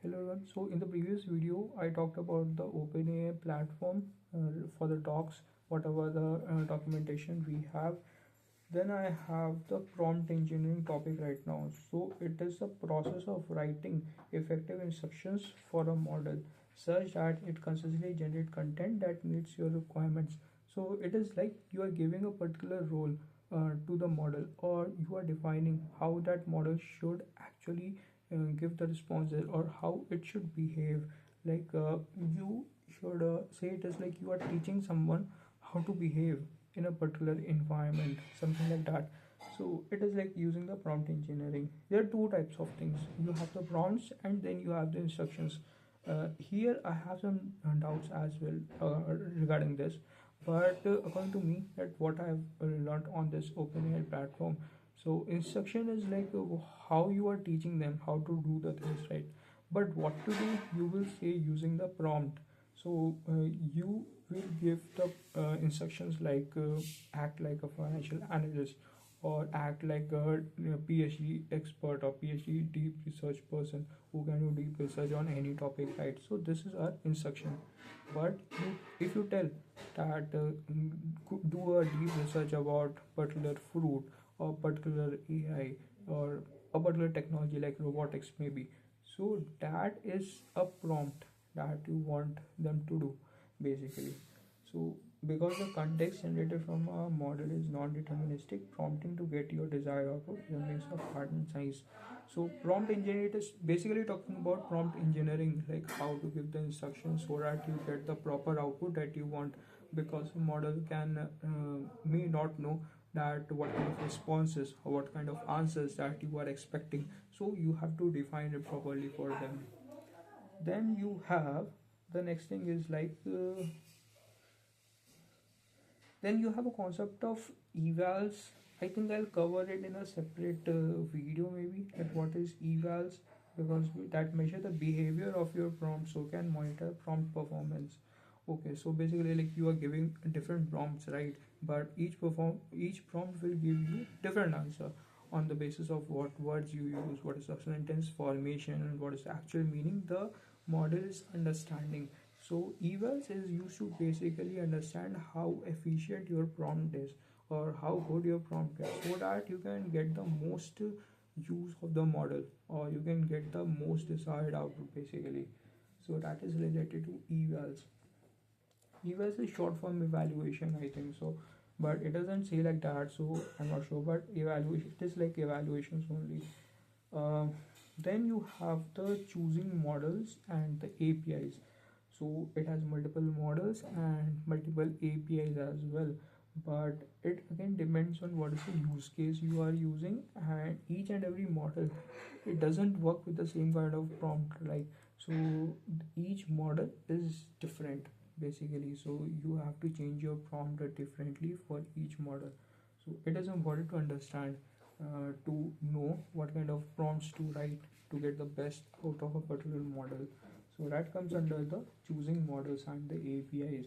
Hello everyone. So in the previous video, I talked about the OpenAI platform for the docs, whatever the documentation we have. Then I have the prompt engineering topic right now. So it is the process of writing effective instructions for a model such that it consistently generate content that meets your requirements. So it is like you are giving a particular role to the model, or you are defining how that model should actually give the responses, or how it should behave. Like you should say it is like you are teaching someone how to behave in a particular environment, something like that. So it is like using the prompt engineering. There are two types of things: you have the prompts and then you have the instructions. Here I have some doubts as well regarding this, but according to me, that what I have learned on this OpenAI platform, so instruction is like how you are teaching them how to do the things, right? But what to do, you will say using the prompt. So you will give the instructions like act like a financial analyst, or act like a PhD expert or PhD deep research person who can do deep research on any topic, right? So this is our instruction. But if you tell that do a deep research about particular fruit or particular AI or a particular technology like robotics maybe, so that is a prompt that you want them to do basically. So because the context generated from a model is non-deterministic, prompting to get your desired output is a mix of art and science. So prompt engineering is basically talking about prompt engineering, like how to give the instructions so that you get the proper output that you want. Because a model can may not know that what kind of responses or what kind of answers that you are expecting. So you have to define it properly for them. Then you have the next thing is like then you have a concept of evals. I think I'll cover it in a separate video maybe, that what is evals, because that measure the behavior of your prompt, so can monitor prompt performance. Okay, so basically like you are giving different prompts, right? But each prompt will give you different answer on the basis of what words you use, what is the sentence formation, and what is the actual meaning the model is understanding. So evals is used to basically understand how efficient your prompt is, or how good your prompt is, so that you can get the most use of the model, or you can get the most desired output basically. So that is related to evals. Evals is short form evaluation, I think so, but it doesn't say like that, so I'm not sure. But evaluation, it is like evaluations only. Uh, then you have the choosing models and the APIs. So it has multiple models and multiple APIs as well. But it again depends on what is the use case you are using, and each and every model, it doesn't work with the same kind of prompt, like, so each model is different basically. So you have to change your prompt differently for each model. So it is important to understand, to know what kind of prompts to write to get the best out of a particular model. So that comes under the choosing models and the APIs.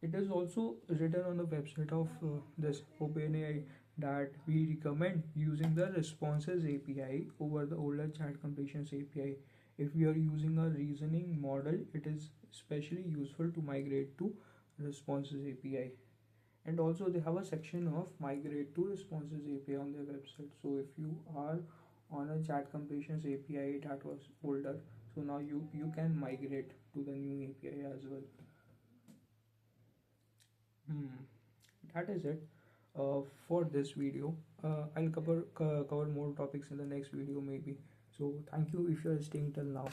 It is also written on the website of this OpenAI that we recommend using the responses API over the older chat completions API. If we are using a reasoning model, it is especially useful to migrate to responses API. And also they have a section of migrate to responses API on their website. So if you are on a chat completions API that was older, so now you can migrate to the new API as well. That is it for this video. I'll cover more topics in the next video maybe. So thank you if you are staying till now.